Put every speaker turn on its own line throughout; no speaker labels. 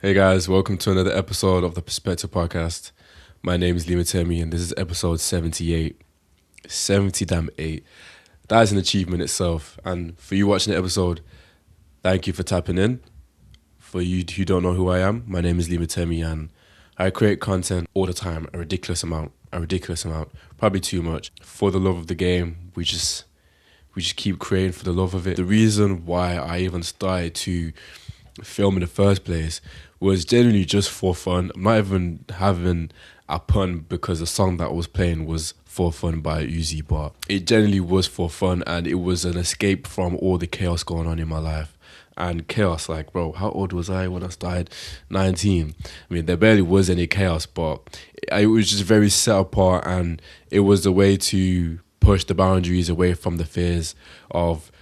Hey guys, welcome to another episode of the Perspective Podcast. My name is Lima Temi and this is episode 78. 70 damn 8. That is an achievement itself. And for you watching the episode, thank you for tapping in. For you who don't know who I am, my name is Lima Temi and I create content all the time, a ridiculous amount, probably too much. For the love of the game, we just keep creating for the love of it. The reason why I even started to film in the first place was generally just for fun. I'm not even having a pun because the song that I was playing was For Fun by Uzi, but it generally was for fun and it was an escape from all the chaos going on in my life. And chaos, like, bro, how old was I when I started? 19. I mean, there barely was any chaos, but it was just very set apart and it was a way to push the boundaries away from the fears of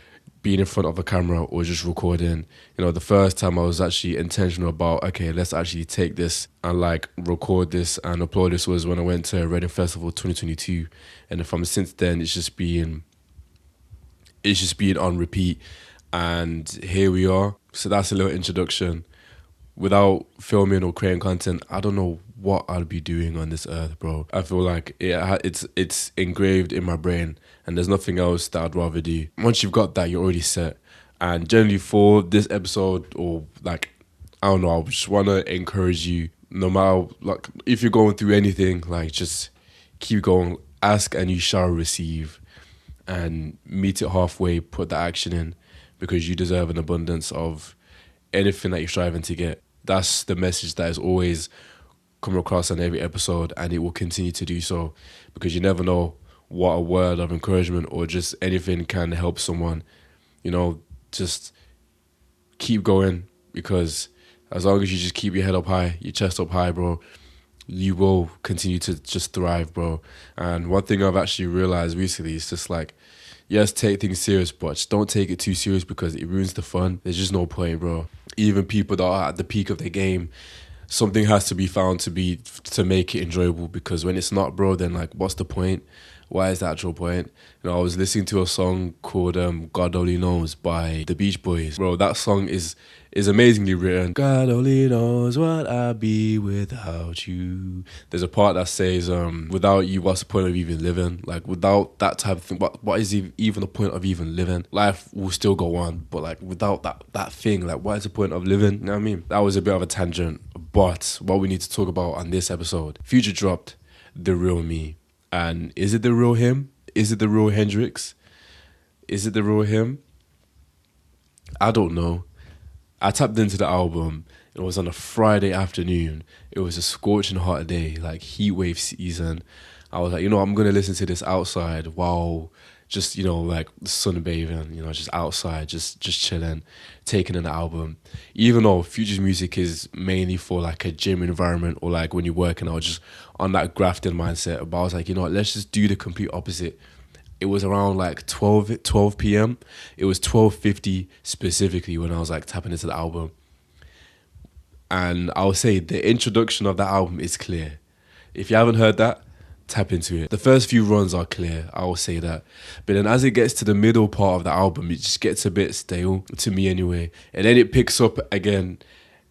being in front of a camera or just recording. You know, the first time I was actually intentional about, okay, let's actually take this and like record this and upload this was when I went to Reading Festival 2022. And from since then, it's just been on repeat. And here we are. So that's a little introduction. Without filming or creating content, I don't know what I'd be doing on this earth, bro. I feel like it's engraved in my brain, and there's nothing else that I'd rather do. Once you've got that, you're already set. And generally, for this episode, or like, I don't know, I just want to encourage you. No matter like if you're going through anything, like just keep going. Ask and you shall receive, and meet it halfway. Put the action in, because you deserve an abundance of anything that you're striving to get. That's the message that is always come across on every episode, and it will continue to do so, because you never know what a word of encouragement or just anything can help someone. You know, just keep going, because as long as you just keep your head up high, your chest up high, bro, you will continue to just thrive, bro. And one thing I've actually realized recently is just like, yes, take things serious, but just don't take it too serious because it ruins the fun. There's just no point, bro. Even people that are at the peak of their game, something has to be found to make it enjoyable, because when it's not, bro, then like what's the point? Why is the actual point? You know, I was listening to a song called God Only Knows by the Beach Boys. Bro, that song is amazingly written. God only knows what I'd be without you. There's a part that says, without you, what's the point of even living? Like, without that type of thing, what is even the point of even living? Life will still go on, but like without that thing, like what is the point of living? You know what I mean? That was a bit of a tangent, but what we need to talk about on this episode, Future dropped The Real Me. And is it the real him? Is it the real Hendrix? Is it the real him? I don't know. I tapped into the album. It was on a Friday afternoon. It was a scorching hot day, like heat wave season. I was like, I'm gonna listen to this outside while just, like sunbathing, just outside, just chilling, taking in the album. Even though Future's music is mainly for like a gym environment or like when you're working out, just on that grafting mindset. But I was like, let's just do the complete opposite. It was around like 12 p.m. It was 12:50 specifically when I was like tapping into the album. And I would say the introduction of that album is clear. If you haven't heard that, tap into it. The first few runs are clear, I will say that. But then as it gets to the middle part of the album, it just gets a bit stale, to me anyway. And then it picks up again,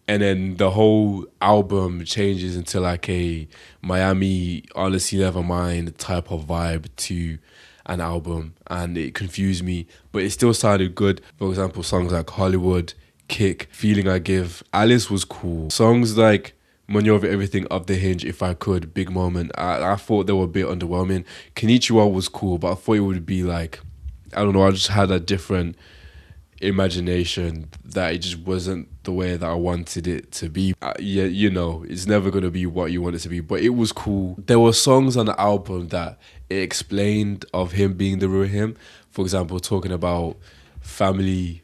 and then the whole album changes into like a Miami, Honestly Nevermind type of vibe to an album, and it confused me, but it still sounded good. For example, songs like Hollywood, Kick, Feeling I Give, Alice was cool. Songs like Money Over Everything, Up the Hinge, If I Could, Big Moment, I thought they were a bit underwhelming. Konnichiwa was cool, but I thought it would be like, I don't know, I just had a different imagination that it just wasn't the way that I wanted it to be. Yeah, it's never going to be what you want it to be, but it was cool. There were songs on the album that it explained of him being the real him. For example, talking about family,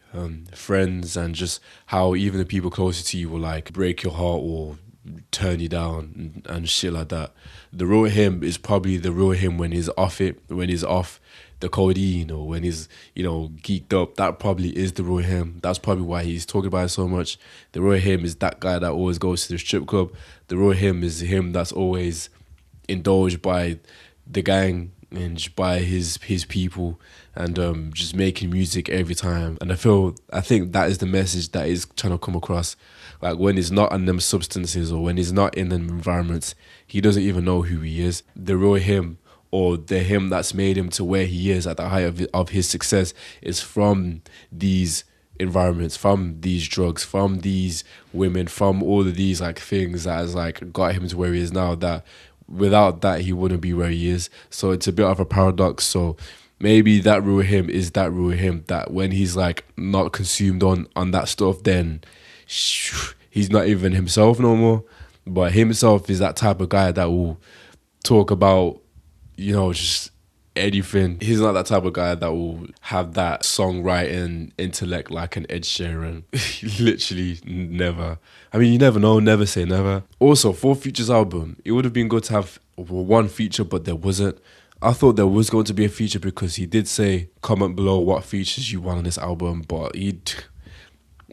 friends, and just how even the people closer to you will like break your heart or turn you down and shit like that. The real him is probably the real him when he's off it, when he's off the codeine, or when he's, geeked up. That probably is the real him. That's probably why he's talking about it so much. The real him is that guy that always goes to the strip club. The real him is him that's always indulged by the gang and just by his people, and just making music every time. And I think that is the message that is trying to come across. Like when he's not on them substances or when he's not in them environments, he doesn't even know who he is. The real him, or the him that's made him to where he is at the height of his success, is from these environments, from these drugs, from these women, from all of these like things that has like got him to where he is now, that without that he wouldn't be where he is. So it's a bit of a paradox. So maybe that real him is that real him, that when he's like not consumed on that stuff, then he's not even himself no more. But himself is that type of guy that will talk about, just anything. He's not that type of guy that will have that songwriting intellect like an Ed Sheeran. Literally never. I mean, you never know, never say never. Also, for Future's album, it would have been good to have one feature, but there wasn't. I thought there was going to be a feature because he did say, comment below what features you want on this album, but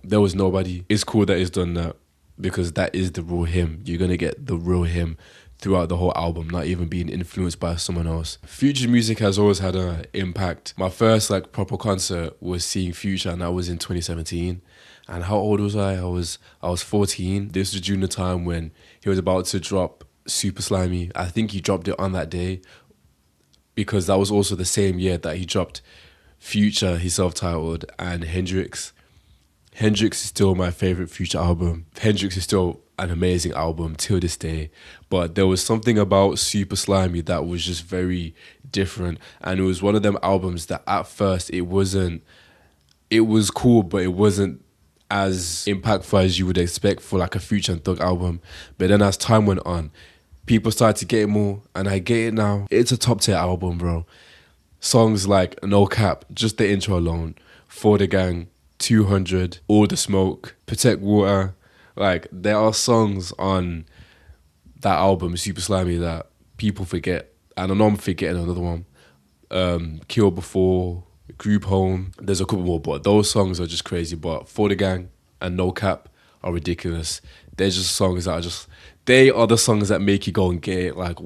there was nobody. It's cool that he's done that because that is the real him. You're going to get the real him throughout the whole album, not even being influenced by someone else. Future music has always had an impact. My first like proper concert was seeing Future, and that was in 2017. And how old was I? I was 14. This was during the time when he was about to drop Super Slimy. I think he dropped it on that day because that was also the same year that he dropped Future, his self-titled, and Hendrix. Hendrix is still my favorite Future album. Hendrix is still an amazing album till this day, but there was something about Super Slimy that was just very different, and it was one of them albums that at first it was cool, but it wasn't as impactful as you would expect for like a Future and Thug album. But then as time went on, people started to get it more, and I get it now. It's a top tier album, bro. Songs like No Cap, just the intro alone, For the Gang, 200, All the Smoke, Protect Water. Like, there are songs on that album, Super Slimy, that people forget. And I know I'm forgetting another one. Kill Before, Group Home. There's a couple more, but those songs are just crazy. But For the Gang and No Cap are ridiculous. They're just songs that they are the songs that make you go and get it. Like,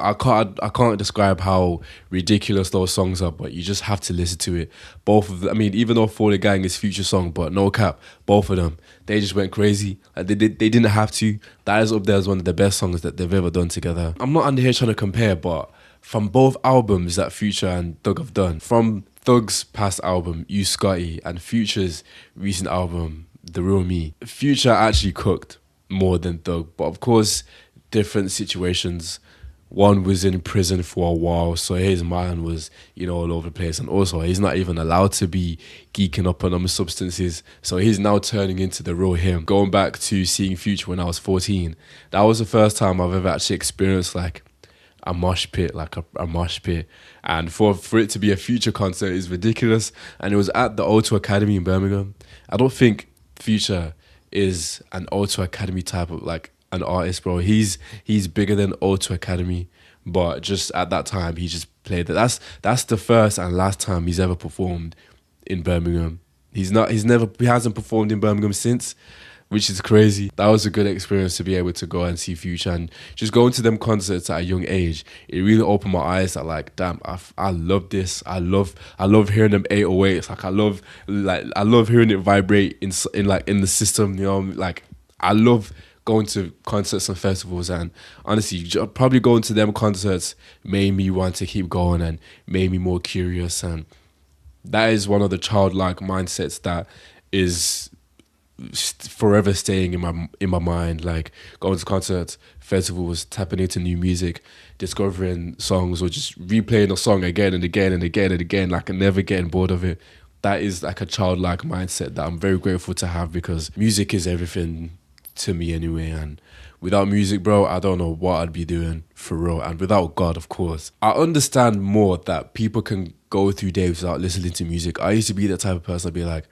I can't describe how ridiculous those songs are, but you just have to listen to it. Both of them, I mean, even though For the Gang is Future song, but No Cap, both of them, they just went crazy. Like, they didn't have to. That is up there as one of the best songs that they've ever done together. I'm not under here trying to compare, but from both albums that Future and Thug have done, from Thug's past album, You Scotty, and Future's recent album, The Real Me, Future actually cooked more than Thug, but of course, different situations. One was in prison for a while, so his mind was, all over the place. And also, he's not even allowed to be geeking up on them substances. So he's now turning into the real him. Going back to seeing Future when I was 14, that was the first time I've ever actually experienced like a mosh pit, like a mosh pit. And for it to be a Future concert is ridiculous. And it was at the O2 Academy in Birmingham. I don't think Future is an O2 Academy type of like an artist, bro. He's bigger than O2 Academy, but just at that time he just played that. That's the first and last time he's ever performed in Birmingham. He hasn't performed in Birmingham since, which is crazy. That was a good experience to be able to go and see Future, and just going to them concerts at a young age. It really opened my eyes that like, damn, I love this. I love hearing them 808s. Like I love hearing it vibrate in the system. Like I love going to concerts and festivals, and honestly, probably going to them concerts made me want to keep going and made me more curious. And that is one of the childlike mindsets that is forever staying in my mind. Like going to concerts, festivals, tapping into new music, discovering songs, or just replaying a song again and again and again and again, like and never getting bored of it. That is like a childlike mindset that I'm very grateful to have, because music is everything to me anyway. And without music, bro, I don't know what I'd be doing, for real. And without God, of course. I understand more that people can go through days without listening to music. I used to be that type of person. I'd be like,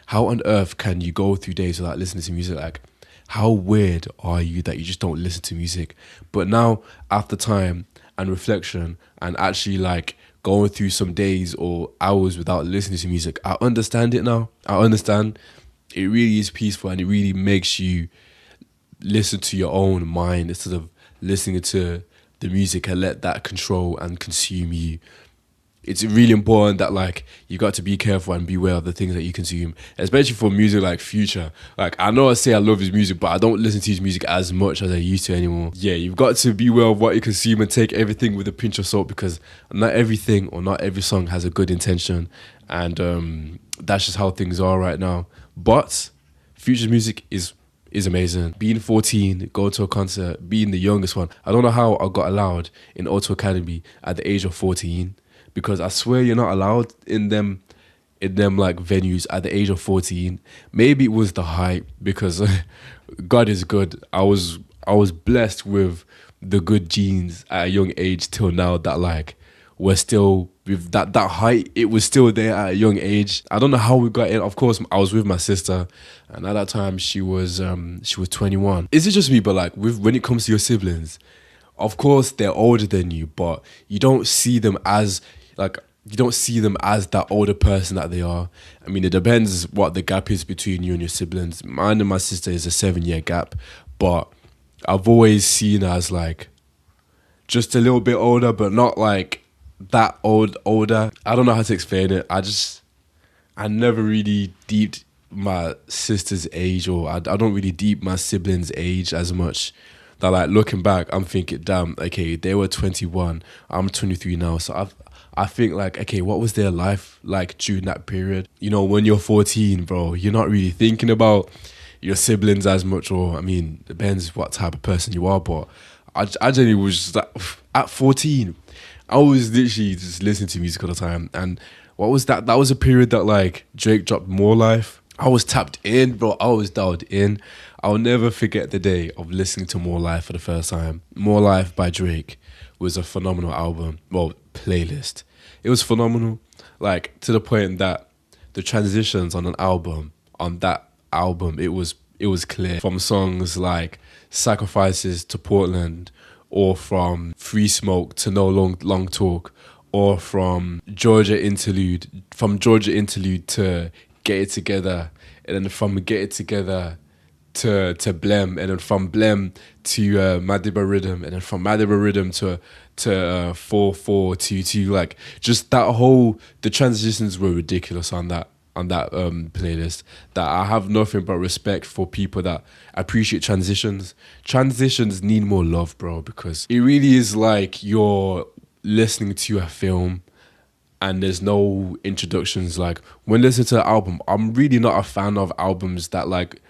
how on earth can you go through days without listening to music? Like, how weird are you that you just don't listen to music? But now, after time and reflection and actually like going through some days or hours without listening to music, I understand it now. I understand. It really is peaceful, and it really makes you listen to your own mind instead of listening to the music and let that control and consume you. it's really important that like you got to be careful and beware of the things that you consume, especially for music like Future. Like I know I say I love his music, but I don't listen to his music as much as I used to anymore. Yeah, you've got to be aware of what you consume and take everything with a pinch of salt, because not everything or not every song has a good intention, and that's just how things are right now. But Future's music is amazing. Being 14, going to a concert, being the youngest one. I don't know how I got allowed in Auto Academy at the age of 14, because I swear you're not allowed in them like venues at the age of 14. Maybe it was the hype, because God is good. I was blessed with the good genes at a young age till now, that like we're still with that height. It was still there at a young age. I don't know how we got in. Of course, I was with my sister, and at that time she was 21. Is it just me? But like when it comes to your siblings, of course they're older than you, but you don't see them as like you don't see them as that older person that they are. I mean, it depends what the gap is between you and your siblings. Mine and my sister is a 7-year gap, but I've always seen her as like just a little bit older, but not like that older. I don't know how to explain it. I never really deeped my sister's age, or I don't really deep my siblings' age as much. That like looking back, I'm thinking, damn, okay, they were 21, I'm 23 now, so I think like, okay, what was their life like during that period? You know, when you're 14, bro, you're not really thinking about your siblings as much, or I mean, depends what type of person you are, but I generally was just like, at 14, I was literally just listening to music all the time. And what was that? That was a period that like Drake dropped More Life. I was tapped in, bro. I was dialed in. I'll never forget the day of listening to More Life for the first time. More Life by Drake was a phenomenal album. Well, playlist. It was phenomenal. Like to the point that the transitions on that album, it was clear. From songs like Sacrifices to Portland, or from Free Smoke to No Long Talk, or from Georgia Interlude to Get It Together, and then from Get It Together to Blem, and then from Blem to Madiba Rhythm, and then from Madiba Rhythm to 4422. Like just the transitions were ridiculous on that playlist. That I have nothing but respect for people that appreciate transitions. Transitions need more love, bro, because it really is like you're listening to a film and there's no introductions. Like when listening to an album, I'm really not a fan of albums that like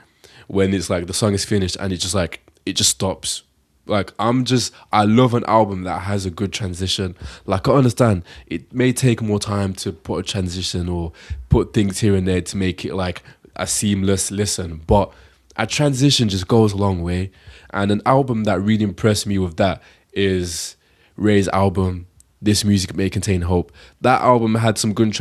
when it's like the song is finished and it just stops. Like I love an album that has a good transition. Like I understand it may take more time to put a transition or put things here and there to make it like a seamless listen, but a transition just goes a long way. And an album that really impressed me with that is Ray's album, This Music May Contain Hope. That album had some good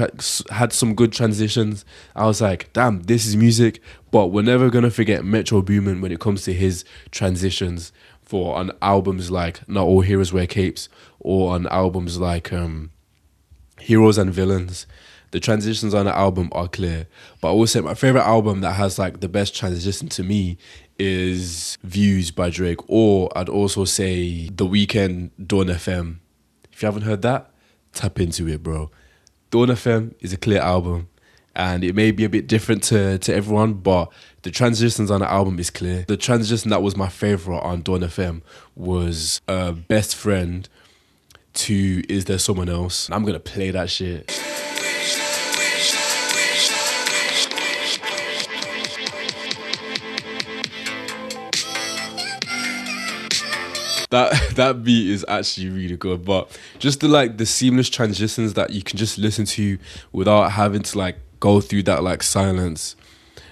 transitions. I was like, damn, this is music. But we're never gonna forget Metro Boomin when it comes to his transitions for on albums like Not All Heroes Wear Capes, or on albums like Heroes and Villains. The transitions on the album are clear. But I will say my favorite album that has like the best transition to me is Views by Drake, or I'd also say The Weeknd, Dawn FM. If you haven't heard that, tap into it, bro. Dawn FM is a clear album, and it may be a bit different to everyone, but the transitions on the album is clear. The transition that was my favorite on Dawn FM was Best Friend to Is There Someone Else. I'm gonna play that shit. That beat is actually really good, but just the seamless transitions that you can just listen to without having to like go through that like silence.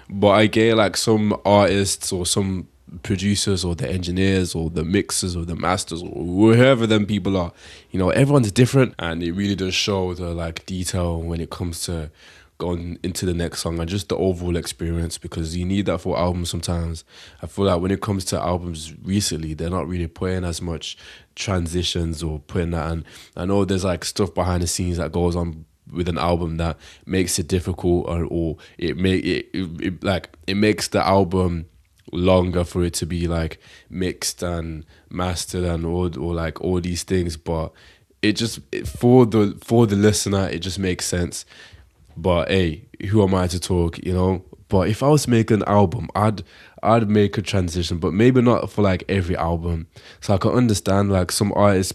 But I get like some artists or some producers or the engineers or the mixers or the masters or whoever them people are, you know, everyone's different, and it really does show the like detail when it comes to going into the next song and just the overall experience, because you need that for albums sometimes. I feel like when it comes to albums recently, they're not really putting as much transitions or putting that, and I know there's like stuff behind the scenes that goes on with an album that makes it difficult, or it makes the album longer for it to be like mixed and mastered and all, or like all these things. But For the listener, it just makes sense. But hey, who am I to talk, you know? But if I was to make an album, I'd make a transition, but maybe not for like every album. So I can understand like some artists,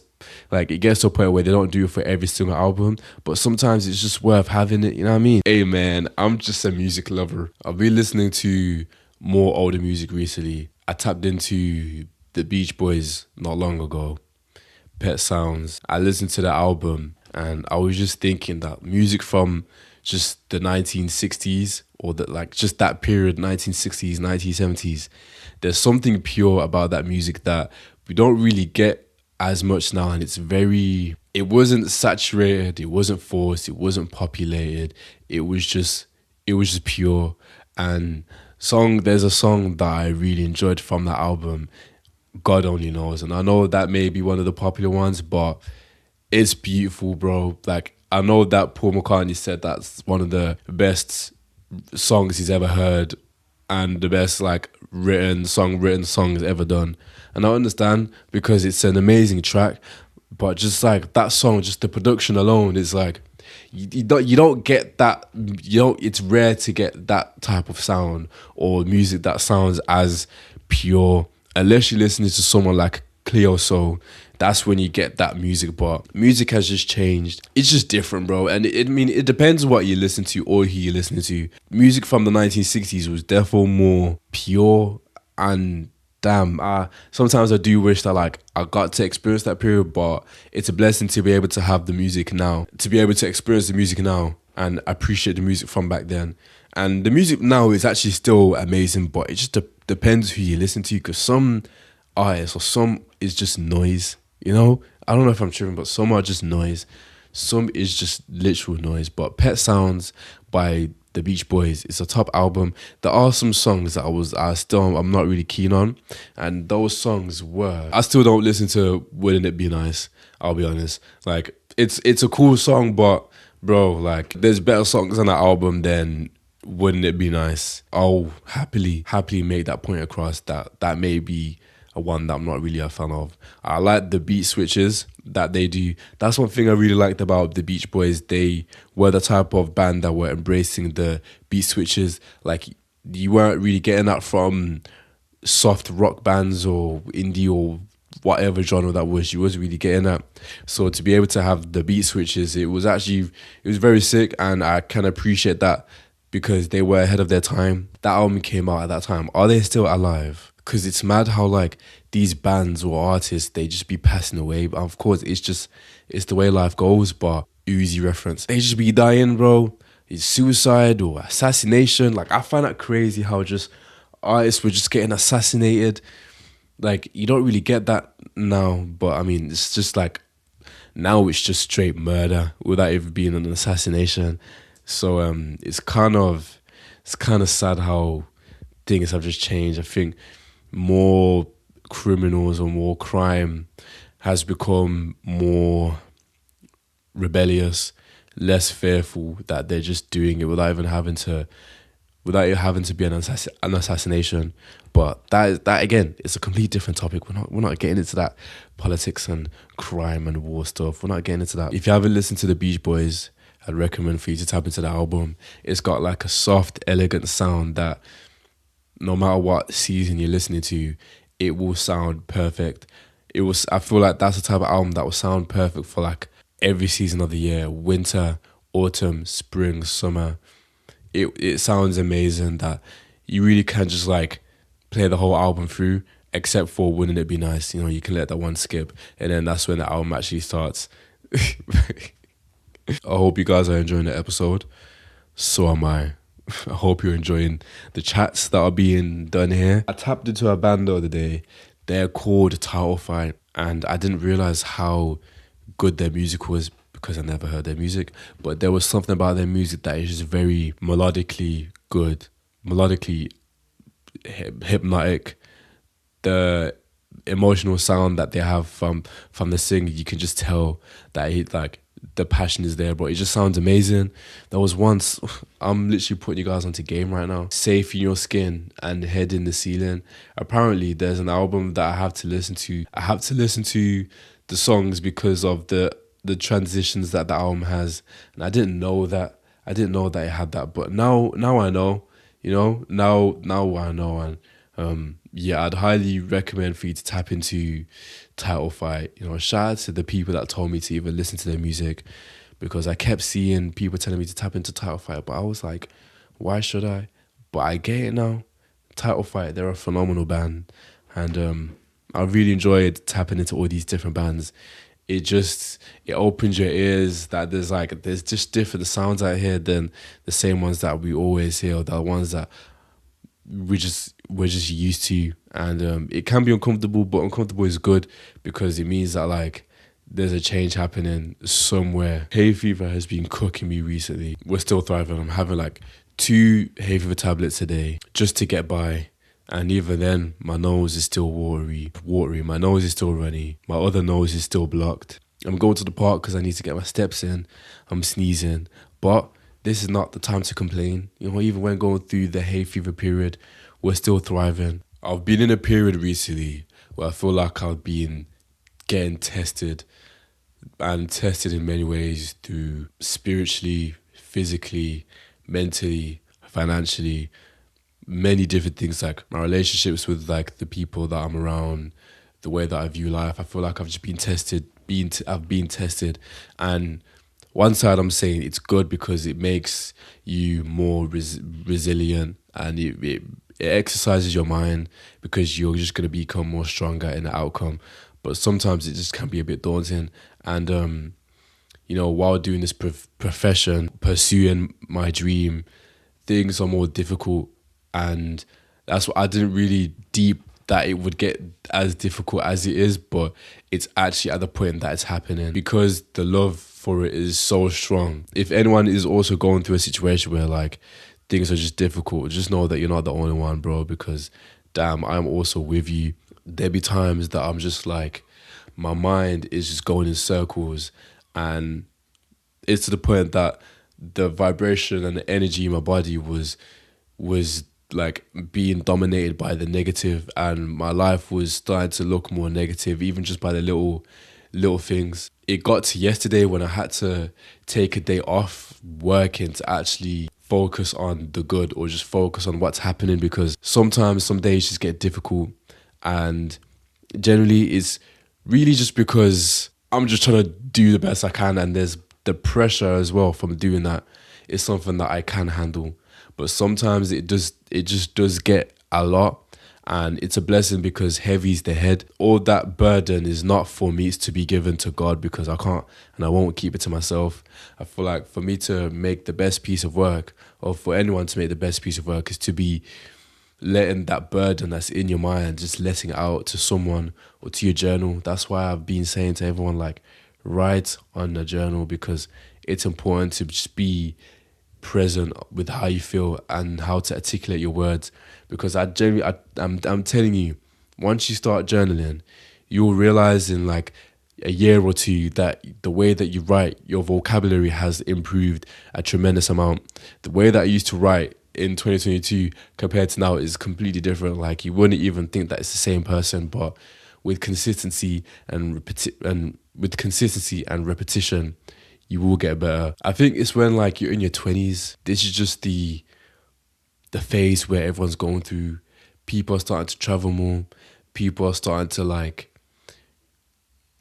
like it gets to a point where they don't do it for every single album, but sometimes it's just worth having it, you know what I mean? Hey man, I'm just a music lover. I've been listening to more older music recently. I tapped into the Beach Boys not long ago. Pet Sounds. I listened to the album and I was just thinking that music from just the 1960s or that like just that period, 1960s, 1970s, there's something pure about that music that we don't really get as much now, and it wasn't saturated, it wasn't forced, it wasn't populated, it was just pure. And there's a song that I really enjoyed from that album, God Only Knows. And I know that may be one of the popular ones, but it's beautiful, bro. Like, I know that Paul McCartney said that's one of the best songs he's ever heard and the best, like, written songs ever done. And I understand because it's an amazing track, but just like that song, just the production alone is like, you don't get that, it's rare to get that type of sound or music that sounds as pure unless you're listening to someone like Cleo Soul. That's when you get that music. But music has just changed. It's just different, bro. And I mean, it depends what you listen to or who you listen to. Music from the 1960s was definitely more pure, and damn, sometimes I do wish that like I got to experience that period, but it's a blessing to be able to have the music now, to be able to experience the music now and appreciate the music from back then. And the music now is actually still amazing, but it just depends who you listen to, because some artists or some is just noise, you know? I don't know if I'm tripping, but some are just noise. Some is just literal noise. But Pet Sounds by the Beach Boys is a top album. There are some songs that I'm not really keen on, and those songs were, I still don't listen to Wouldn't It Be Nice, I'll be honest. Like, it's a cool song, but bro, like, there's better songs on that album than Wouldn't It Be Nice. I'll happily make that point across that may be a one that I'm not really a fan of. I like the beat switches that they do. That's one thing I really liked about the Beach Boys. They were the type of band that were embracing the beat switches. Like, you weren't really getting that from soft rock bands or indie or whatever genre that was. You wasn't really getting that. So to be able to have the beat switches, it was very sick, and I can appreciate that because they were ahead of their time. That album came out at that time. Are they still alive? Because it's mad how like these bands or artists, they just be passing away. But of course, it's the way life goes. But Uzi reference, they just be dying, bro. It's suicide or assassination. Like, I find that crazy how just artists were just getting assassinated. Like, you don't really get that now. But I mean, it's just like now it's just straight murder without even being an assassination. So it's kind of sad how things have just changed. I think more criminals or more crime has become more rebellious, less fearful, that they're just doing it without it having to be an assassination. But that again, it's a complete different topic. We're not getting into that politics and crime and war stuff. We're not getting into that. If you haven't listened to the Beach Boys, I'd recommend for you to tap into the album. It's got like a soft, elegant sound that no matter what season you're listening to, it will sound perfect. I feel like that's the type of album that will sound perfect for like every season of the year: winter, autumn, spring, summer. It sounds amazing that you really can just like play the whole album through, except for Wouldn't It Be Nice? You know, you can let that one skip, and then that's when the album actually starts. I hope you guys are enjoying the episode. So am I. I hope you're enjoying the chats that are being done here. I tapped into a band the other day. They're called Title Fight, and I didn't realize how good their music was because I never heard their music. But there was something about their music that is just very melodically good, melodically hypnotic. The emotional sound that they have from the singing, you can just tell that like the passion is there, bro. It just sounds amazing. There was once, I'm literally putting you guys onto game right now, Safe in Your Skin and Head in the Ceiling. Apparently there's an album that I have to listen to. I have to listen to the songs because of the the transitions that the album has, and I didn't know that. I didn't know that it had that, but now I know. You know, now I know, and yeah, I'd highly recommend for you to tap into Title Fight. You know, shout out to the people that told me to even listen to their music, because I kept seeing people telling me to tap into Title Fight, but I was like, why should I? But I get it now. Title Fight, they're a phenomenal band, and I really enjoyed tapping into all these different bands. It opens your ears that there's just different sounds out here than the same ones that we always hear, or the ones that we're just used to, and it can be uncomfortable, but uncomfortable is good because it means that like there's a change happening somewhere. Hay fever has been cooking me recently. We're still thriving. I'm having like 2 hay fever tablets a day just to get by. And even then, my nose is still watery. My nose is still runny. My other nose is still blocked. I'm going to the park because I need to get my steps in. I'm sneezing. But this is not the time to complain. You know, even when going through the hay fever period, we're still thriving. I've been in a period recently where I feel like I've been getting tested, and tested in many ways, through spiritually, physically, mentally, financially, many different things, like my relationships with like the people that I'm around, the way that I view life. I feel like I've just been tested, I've been tested, and one side I'm saying it's good because it makes you more resilient, and it exercises your mind because you're just going to become more stronger in the outcome. But sometimes it just can be a bit daunting, and you know, while doing this profession, pursuing my dream, things are more difficult, and that's what I didn't really deep that it would get as difficult as it is, but it's actually at the point that it's happening because the love for it is so strong. If anyone is also going through a situation where like things are just difficult, just know that you're not the only one, bro, because damn, I'm also with you. There be times that I'm just like, my mind is just going in circles, and it's to the point that the vibration and the energy in my body was like being dominated by the negative, and my life was starting to look more negative, even just by the little things. It got to yesterday when I had to take a day off working to actually focus on the good, or just focus on what's happening, because sometimes some days just get difficult, and generally it's really just because I'm just trying to do the best I can, and there's the pressure as well from doing that. Is something that I can handle, but sometimes it just does get a lot, and it's a blessing because heavy's the head. All that burden is not for me, it's to be given to God, because I can't and I won't keep it to myself. I feel like for me to make the best piece of work, or for anyone to make the best piece of work, is to be letting that burden that's in your mind, just letting it out to someone or to your journal. That's why I've been saying to everyone, like, write on the journal, because it's important to just be present with how you feel and how to articulate your words. Because I'm telling you, once you start journaling, you'll realize in like a year or two that the way that you write, your vocabulary has improved a tremendous amount. The way that I used to write in 2022 compared to now is completely different. Like, you wouldn't even think that it's the same person, but with consistency and repetition, you will get better. I think it's when like you're in your 20s. This is just the phase where everyone's going through. People are starting to travel more. People are starting to like,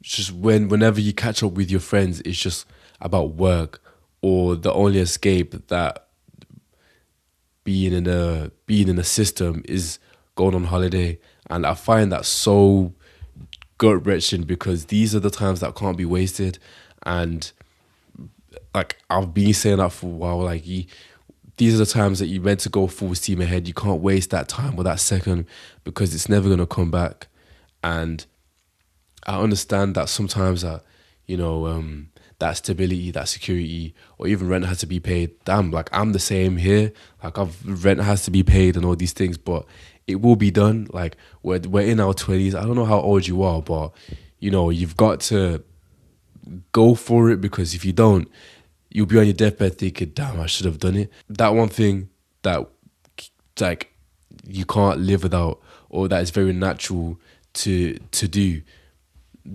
just whenever you catch up with your friends, it's just about work, or the only escape that being in a system is going on holiday. And I find that so gut wrenching, because these are the times that can't be wasted. And like, I've been saying that for a while, like, these are the times that you're meant to go full steam ahead. You can't waste that time or that second, because it's never going to come back. And I understand that sometimes that, you know, that stability, that security, or even rent has to be paid. Damn, like, I'm the same here. Like, rent has to be paid and all these things, but it will be done. Like, we're in our 20s. I don't know how old you are, but, you know, you've got to go for it, because if you don't, you'll be on your deathbed thinking, damn, I should have done it. That one thing that, like, you can't live without, or that is very natural to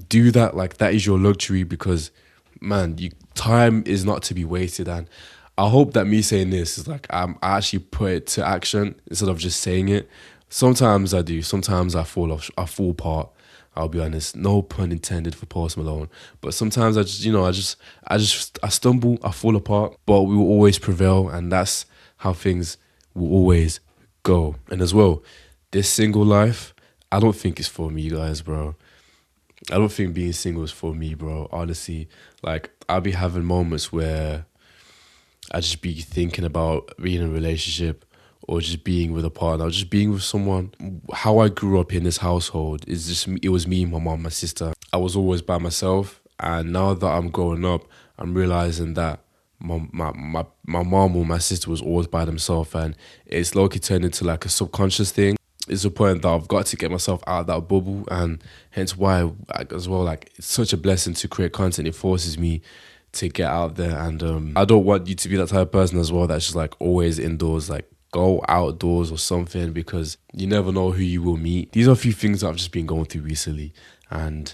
do that. Like, that is your luxury, because man, time is not to be wasted. And I hope that me saying this is like I actually put it to action instead of just saying it. Sometimes I do. Sometimes I fall off. I fall apart. I'll be honest. No pun intended for Post Malone. But sometimes I just, I stumble. I fall apart. But we will always prevail, and that's how things will always go. And as well, this single life, I don't think it's for me, guys, bro. I don't think being single is for me, bro. Honestly, like I'll be having moments where I just be thinking about being in a relationship or just being with a partner, or just being with someone. How I grew up in this household is just it was me, my mom, my sister. I was always by myself, and now that I'm growing up, I'm realizing that my mom or my sister was always by themselves, and it's low-key turned into like a subconscious thing. It's a point that I've got to get myself out of that bubble, and hence why, as well, like it's such a blessing to create content. It forces me to get out there, and I don't want you to be that type of person as well that's just like always indoors. Like go outdoors or something, because you never know who you will meet. These are a few things that I've just been going through recently, and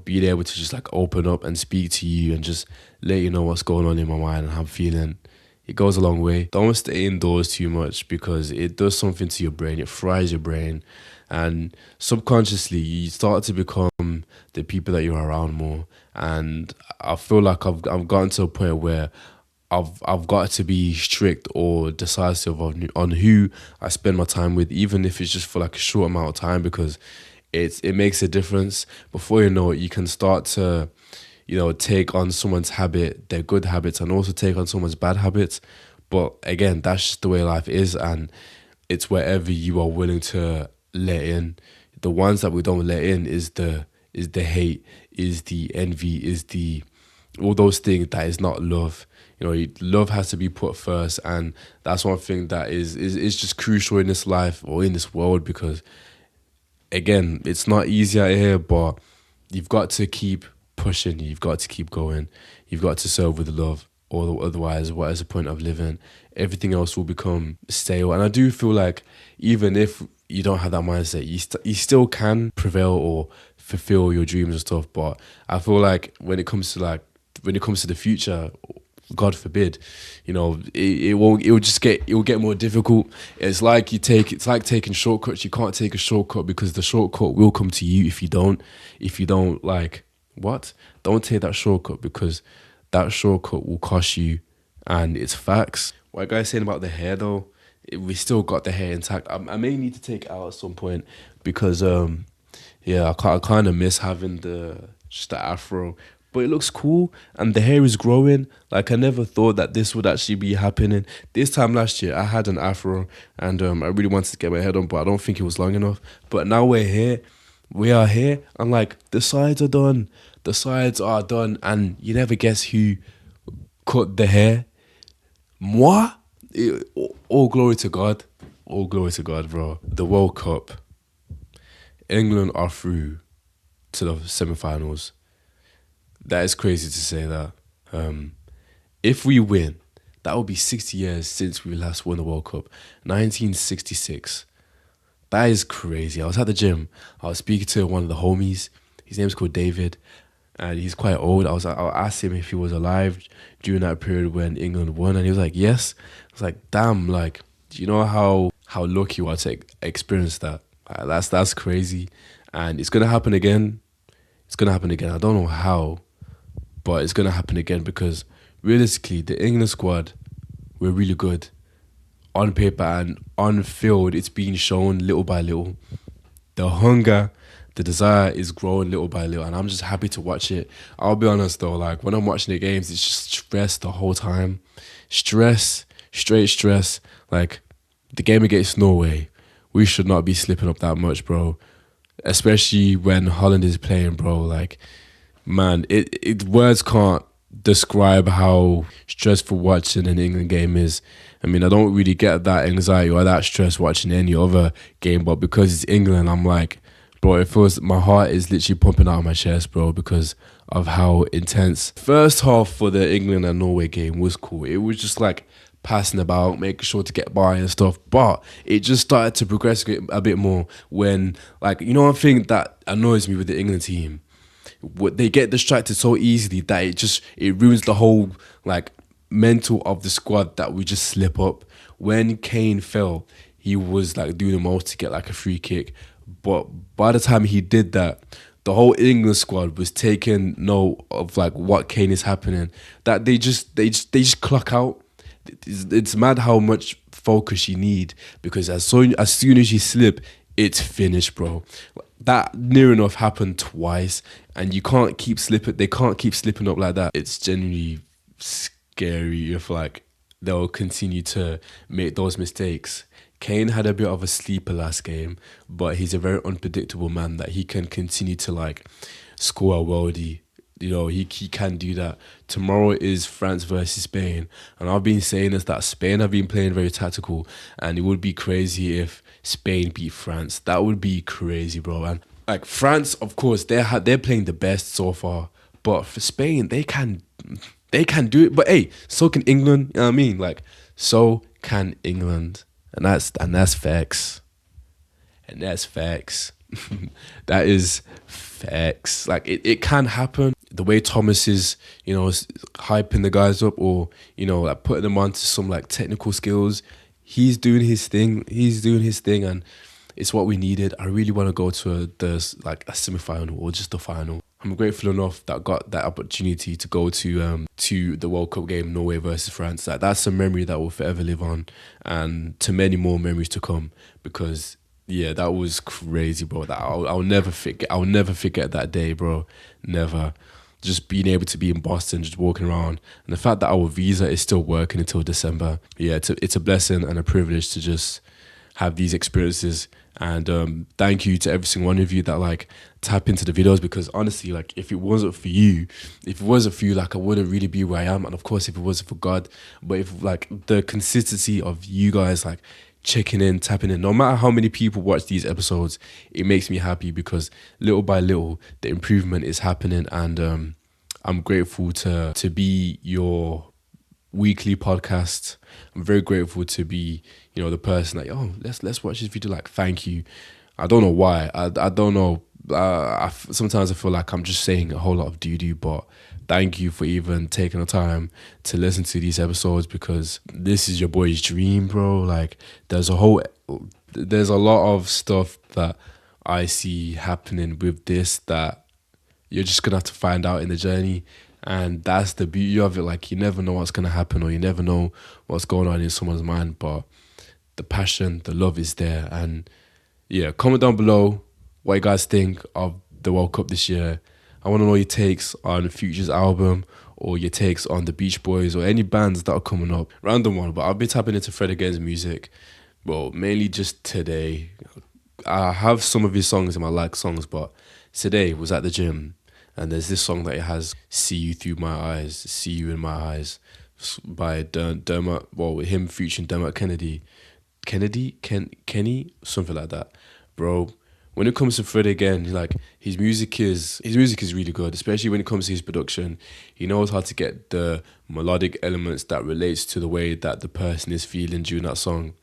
being able to just like open up and speak to you and just let you know what's going on in my mind and how I'm feeling, it goes a long way. Don't stay indoors too much, because it does something to your brain. It fries your brain, and subconsciously you start to become the people that you're around more. And I feel like I've gotten to a point where I've got to be strict or decisive on who I spend my time with, even if it's just for like a short amount of time, because it makes a difference. Before you know it, you can start to take on someone's habit, their good habits, and also take on someone's bad habits. But again, that's just the way life is, and it's wherever you are willing to let in. The ones that we don't let in is the hate, is the envy, is the all those things that is not love. Love has to be put first, and that's one thing that is just crucial in this life or in this world, because again, it's not easy out here, but you've got to keep pushing, you've got to keep going, you've got to serve with love, or otherwise, what is the point of living? Everything else will become stale. And I do feel like even if you don't have that mindset, you still can prevail or fulfill your dreams and stuff. But I feel like when it comes to the future, God forbid, it will get more difficult. It's like taking shortcuts. You can't take a shortcut, because the shortcut will come to you if you don't like what? Don't take that shortcut, because that shortcut will cost you, and it's facts. What a guy's saying about the hair though, we still got the hair intact. I may need to take it out at some point, because I kind of miss having just the afro. But it looks cool, and the hair is growing. Like I never thought that this would actually be happening. This time last year, I had an afro, and I really wanted to get my head on, but I don't think it was long enough. But now we're here. We are here, and like the sides are done. The sides are done, and you never guess who cut the hair. Moi? All glory to God. All glory to God, bro. The World Cup. England are through to the semi-finals. That is crazy to say that. If we win, that will be 60 years since we last won the World Cup. 1966. That is crazy. I was at the gym. I was speaking to one of the homies. His name's called David, and he's quite old. I asked him if he was alive during that period when England won, and he was like, yes. I was like, damn, like, do you know how lucky you are to experience that? That's crazy. And it's going to happen again. It's going to happen again. I don't know how, but it's going to happen again, because realistically, the England squad, we're really good. On paper and on field, it's being shown little by little. The hunger, the desire is growing little by little, and I'm just happy to watch it. I'll be honest though, like when I'm watching the games, it's just stress the whole time. Stress, straight stress. Like the game against Norway, we should not be slipping up that much, bro. Especially when Holland is playing, bro. Like, man, words can't describe how stressful watching an England game is. I mean, I don't really get that anxiety or that stress watching any other game, but because it's England, I'm like, bro, it feels, my heart is literally pumping out of my chest, bro, because of how intense. First half for the England and Norway game was cool. It was just like passing about, making sure to get by and stuff, but it just started to progress a bit more when, like, one thing that annoys me with the England team they get distracted so easily that it ruins the whole like mental of the squad, that we just slip up. When Kane fell, he was like doing the most to get like a free kick, but by the time he did that, the whole England squad was taking note of like what Kane is happening. That they just clock out. It's mad how much focus you need, because as soon as you slip, it's finished, bro. That near enough happened twice, and you can't keep slipping. They can't keep slipping up like that. It's genuinely scary if like they'll continue to make those mistakes. Kane had a bit of a sleeper last game, but he's a very unpredictable man that he can continue to like score a worldie. You know, he can do that. Tomorrow is France versus Spain. And I've been saying this, that Spain have been playing very tactical, and it would be crazy if Spain beat France. That would be crazy, bro. And like France, of course, they're playing the best so far. But for Spain, they can do it. But hey, so can England. You know what I mean? Like, so can England. And that's facts. And that's facts. That is facts. Like it can happen. The way Thomas is, hyping the guys up, or like putting them onto some like technical skills. He's doing his thing. And it's what we needed. I really want to go to a semi-final or just a final. I'm grateful enough that I got that opportunity to go to the World Cup game, Norway versus France. That's a memory that will forever live on, and to many more memories to come. Because yeah, that was crazy, bro. That I'll never forget. I'll never forget that day, bro. Never. Just being able to be in Boston, just walking around, and the fact that our visa is still working until December. Yeah, it's a blessing and a privilege to just have these experiences. And thank you to every single one of you that like tap into the videos, because honestly, like if it wasn't for you, like I wouldn't really be where I am. And of course, if it wasn't for God, but if like the consistency of you guys like checking in, tapping in, no matter how many people watch these episodes, it makes me happy, because little by little the improvement is happening. And I'm grateful to be your weekly podcast. I'm very grateful to be the person like, oh, let's watch this video. Like, thank you. I don't know why. I don't know. Sometimes I feel like I'm just saying a whole lot of doo-doo, but thank you for even taking the time to listen to these episodes, because this is your boy's dream, bro. Like, there's a lot of stuff that I see happening with this that you're just gonna have to find out in the journey. And that's the beauty of it. Like, you never know what's gonna happen, or you never know what's going on in someone's mind, but the passion, the love is there. And yeah, comment down below what you guys think of the World Cup this year. I want to know your takes on Future's album, or your takes on the Beach Boys, or any bands that are coming up. Random one, but I've been tapping into Fred again's music. Well, mainly just today. I have some of his songs in my like songs, but today was at the gym, and there's this song that he has, See You Through My Eyes, See You in My Eyes, by Dermot, well, him featuring Dermot Kennedy, Kenny, something like that. Bro, when it comes to Fred again, like his music is really good, especially when it comes to his production. He knows how to get the melodic elements that relates to the way that the person is feeling during that song,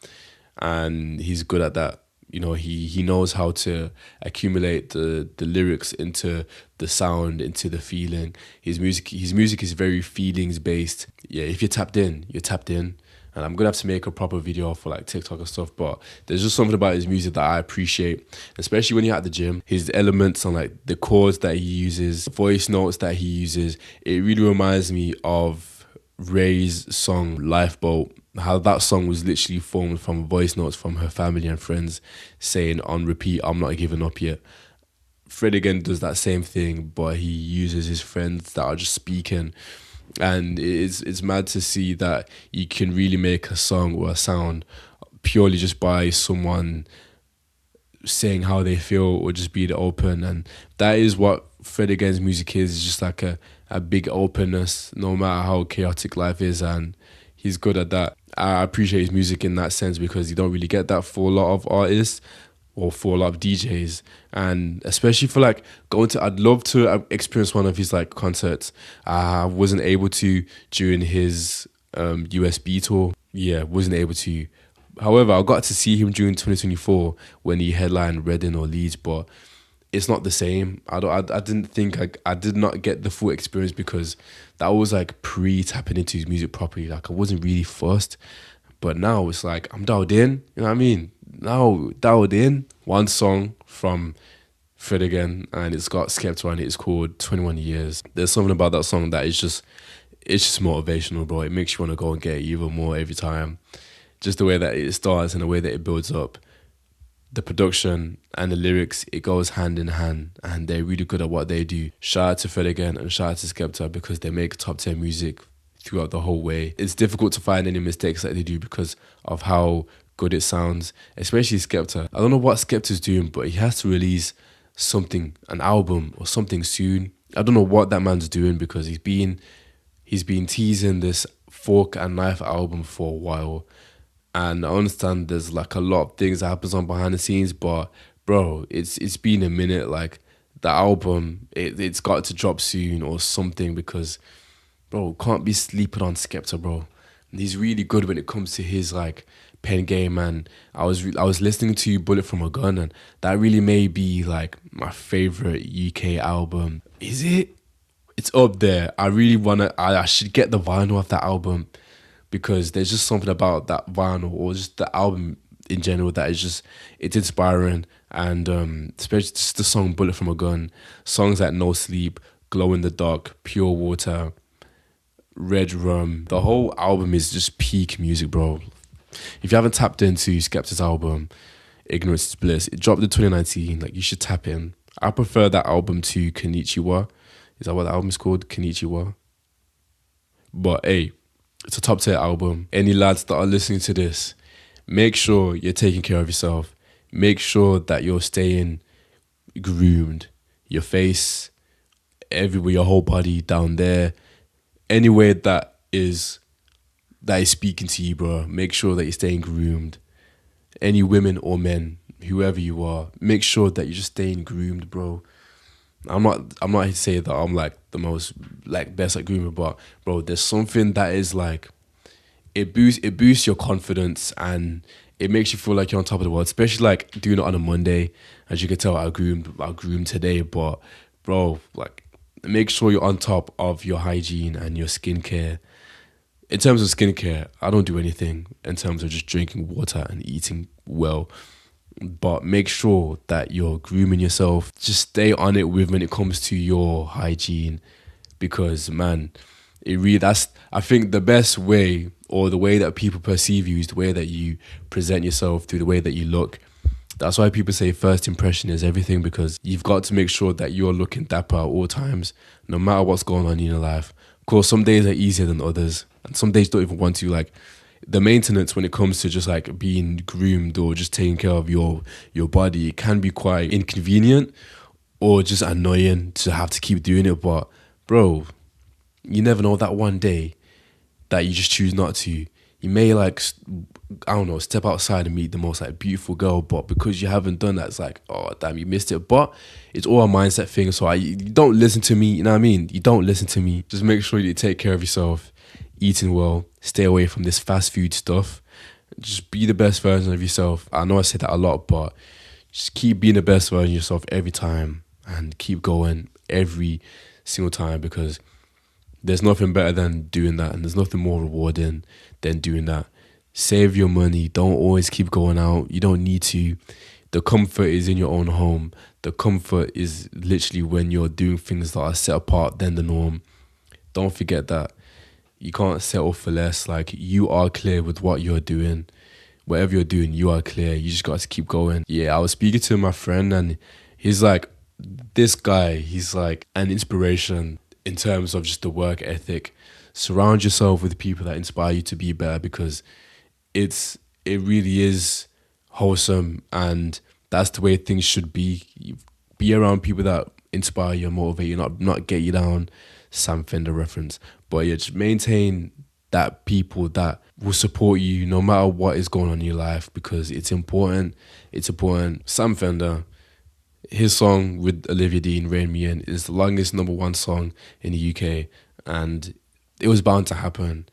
and he's good at that. He knows how to accumulate the lyrics into the sound, into the feeling. His music is very feelings based. Yeah, if you're tapped in, you're tapped in. And I'm gonna have to make a proper video for like TikTok and stuff. But there's just something about his music that I appreciate, especially when you're at the gym. His elements and like the chords that he uses, voice notes that he uses. It really reminds me of Ray's song Lifeboat. How that song was literally formed from voice notes from her family and friends saying on repeat, I'm not giving up yet. Fred again does that same thing, but he uses his friends that are just speaking. And it's mad to see that you can really make a song or a sound purely just by someone saying how they feel, or just being open. And that is what Fred again's music is just like a big openness, no matter how chaotic life is. And he's good at that. I appreciate his music in that sense, because you don't really get that for a lot of artists or for a lot of DJs. And especially for like I'd love to experience one of his like concerts. I wasn't able to during his USB tour. Yeah, wasn't able to. However, I got to see him during 2024 when he headlined Reading or Leeds. But it's not the same. I didn't think I did not get the full experience because that was like pre tapping into his music properly. Like I wasn't really fussed, but now it's like I'm dialed in. You know what I mean? Now dialed in. One song from Fred again, and it's got Skepta on it. It's called 21 Years. There's something about that song that is just it's just motivational, bro. It makes you want to go and get even more every time. Just the way that it starts and the way that it builds up. The production and the lyrics, it goes hand in hand, and they're really good at what they do. Shout out to Fred again and shout out to Skepta because they make top 10 music throughout the whole way. It's difficult to find any mistakes that they do because of how good it sounds, especially Skepta. I don't know what Skepta's doing, but he has to release something, an album or something soon. I don't know what that man's doing because he's been teasing this Fork and Knife album for a while. And I understand there's like a lot of things that happens on behind the scenes, but bro, it's been a minute. Like the album, it's got to drop soon or something because bro, can't be sleeping on Skepta, bro. And he's really good when it comes to his like pen game. And I was listening to Bullet from a Gun, and that really may be like my favorite UK album. Is it? It's up there. I really wanna. I should get the vinyl of that album because there's just something about that vinyl or just the album in general that is just it's inspiring. And especially just the song Bullet from a Gun, songs like No Sleep, Glow in the Dark, Pure Water, Red Rum. The whole album is just peak music, bro. If you haven't tapped into Skepta's album, Ignorance is Bliss, it dropped in 2019. Like you should tap in. I prefer that album to Konnichiwa. Is that what the album is called? Konnichiwa. But hey, it's a top tier album. Any lads that are listening to this, make sure you're taking care of yourself. Make sure that you're staying groomed. Your face, everywhere, your whole body down there. Anywhere that is speaking to you, bro. Make sure that you're staying groomed. Any women or men, whoever you are, make sure that you're just staying groomed, bro. I'm not here to say that I'm like the most like best at grooming, but bro, there's something that is like it boosts your confidence and it makes you feel like you're on top of the world, especially like doing it on a Monday. As you can tell, I groomed today, but bro, like make sure you're on top of your hygiene and your skincare. In terms of skincare, I don't do anything in terms of just drinking water and eating well. But make sure that you're grooming yourself. Just stay on it with when it comes to your hygiene. Because man, that's I think the best way or the way that people perceive you is the way that you present yourself through the way that you look. That's why people say first impression is everything because you've got to make sure that you're looking dapper at all times, no matter what's going on in your life. Of course, some days are easier than others, and some days don't even want to. Like the maintenance when it comes to just like being groomed or just taking care of your body, it can be quite inconvenient or just annoying to have to keep doing it. But bro, you never know that one day that you just choose not to. You may like I don't know, step outside and meet the most like beautiful girl, but because you haven't done that, it's like, oh damn, you missed it. But it's all a mindset thing. So you don't listen to me, you know what I mean? You don't listen to me. Just make sure you take care of yourself, eating well, stay away from this fast food stuff. Just be the best version of yourself. I know I say that a lot, but just keep being the best version of yourself every time and keep going every single time because there's nothing better than doing that and there's nothing more rewarding than doing that. Save your money. Don't always keep going out. You don't need to. The comfort is in your own home. The comfort is literally when you're doing things that are set apart than the norm. Don't forget that. You can't settle for less. Like you are clear with what you're doing. Whatever you're doing, you are clear. You just got to keep going. Yeah, I was speaking to my friend and he's like, this guy, he's like an inspiration in terms of just the work ethic. Surround yourself with people that inspire you to be better because it really is wholesome and that's the way things should be. You be around people that inspire you and motivate you, not get you down. Sam Fender reference. But yeah, just maintain that people that will support you no matter what is going on in your life because it's important. It's important. Sam Fender, his song with Olivia Dean, Rain Me In, is the longest #1 song in the UK and it was bound to happen.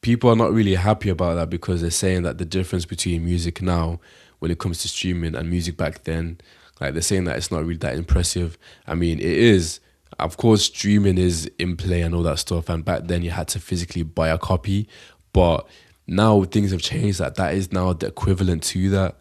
People are not really happy about that because they're saying that the difference between music now when it comes to streaming and music back then Like they're saying that it's not really that impressive. I mean, it is. Of course, streaming is in play and all that stuff. And back then, you had to physically buy a copy, but now things have changed. That is now the equivalent to that.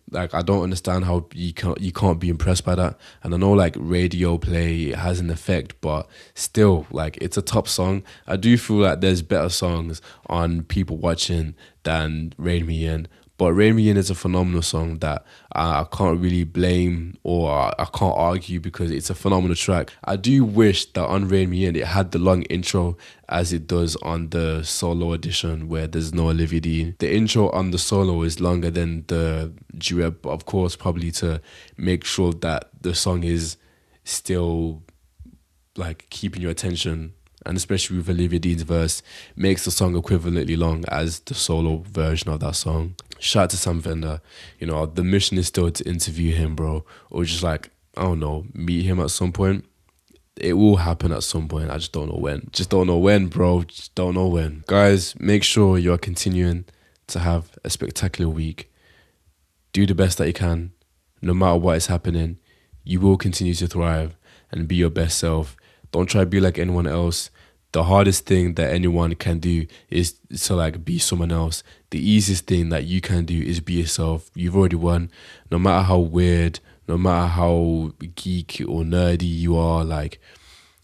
Like I don't understand how you can't be impressed by that. And I know like radio play it has an effect, but still like it's a top song. I do feel like there's better songs on People Watching than Rain Me In. But Rain Me In is a phenomenal song that I can't really blame or I can't argue because it's a phenomenal track. I do wish that on Rain Me In it had the long intro as it does on the solo edition where there's no Olivia Dean. The intro on the solo is longer than the duet, but of course, probably to make sure that the song is still like keeping your attention, and especially with Olivia Dean's verse, makes the song equivalently long as the solo version of that song. Shout out to Sam Fender. You know, the mission is still to interview him, bro, or just like, I don't know, meet him at some point. It will happen at some point. I just don't know when. Just don't know when, bro. Just don't know when. Guys, make sure you're continuing to have a spectacular week. Do the best that you can. No matter what is happening, you will continue to thrive and be your best self. Don't try to be like anyone else. The hardest thing that anyone can do is to like be someone else. The easiest thing that you can do is be yourself. You've already won. No matter how weird, no matter how geek or nerdy you are, like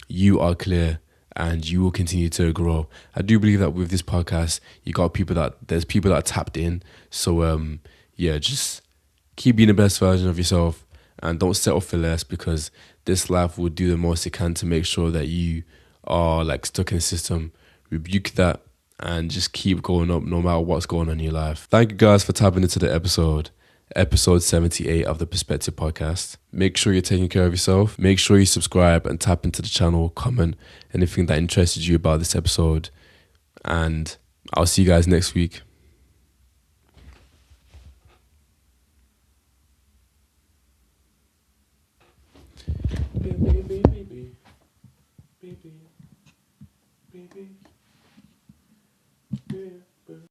you are clear and you will continue to grow. I do believe that with this podcast, there's people that are tapped in. So yeah, just keep being the best version of yourself and don't settle for less because this life will do the most it can to make sure that you are like stuck in the system. Rebuke that and just keep going up no matter what's going on in your life. Thank you guys for tapping into the episode 78 of the Perspective Podcast. Make sure you're taking care of yourself. Make sure you subscribe and tap into the channel, comment anything that interested you about this episode. And I'll see you guys next week. Baby, baby, baby, baby, baby.